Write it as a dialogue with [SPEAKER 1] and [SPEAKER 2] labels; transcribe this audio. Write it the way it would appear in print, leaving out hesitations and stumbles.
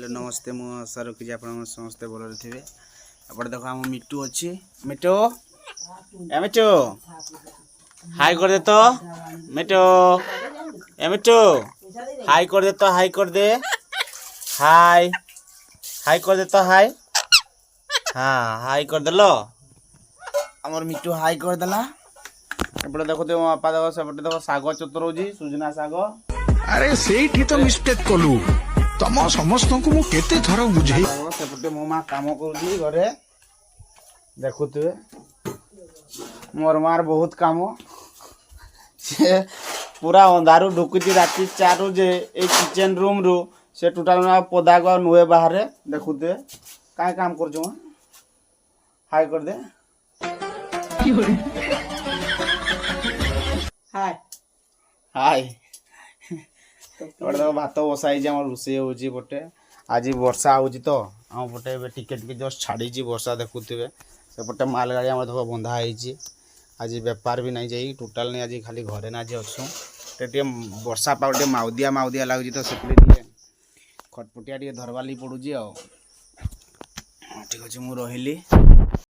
[SPEAKER 1] Hello नमस्ते मु आशा रखी आप समस्ते भल थे। एपटे देख आम मिट्टू अच्छी मिट्टू ए मिट्टू हाई कर दे तो मिट्टू ए मिट्टू हाई कर दे तो हाई कर दे हाई हाई कर दे तो हाई हाँ हाई कर देलो आमर मिट्टू हाई कर देला। एपटे देखो मो बापा देख सेपटे देख शाग चतुरौजी सुजना शाग
[SPEAKER 2] अरे सेठी तो मिस्टेक कलु तम समस्त को मु केते थर बुझे
[SPEAKER 1] सेपटे मो माँ काम करुची घरे देखुए मोर मार बहुत काम से पूरा अंधारू ढुकुची राति 4 रु जे ए किचन रूम रु से टोटाल पदा को नुए बाहर देखुए काय काम कर हाई कर दे हाय हाय भात बसाई रोषे होटे आज वर्षा हो तो आम पटे टिके जस्ट छाड़ी वर्षा देखुए सेपटे मालगाड़ी आम देख बंधा है आज बेपार भी नहीं जाई टोटाल नहीं आज खाली घरे ना आज अच्छे वर्षा पाग माउदिया माउदिया लगुच तो से खटपटिया धरवाली पड़ूँ ठीक अच्छे मुझे रही।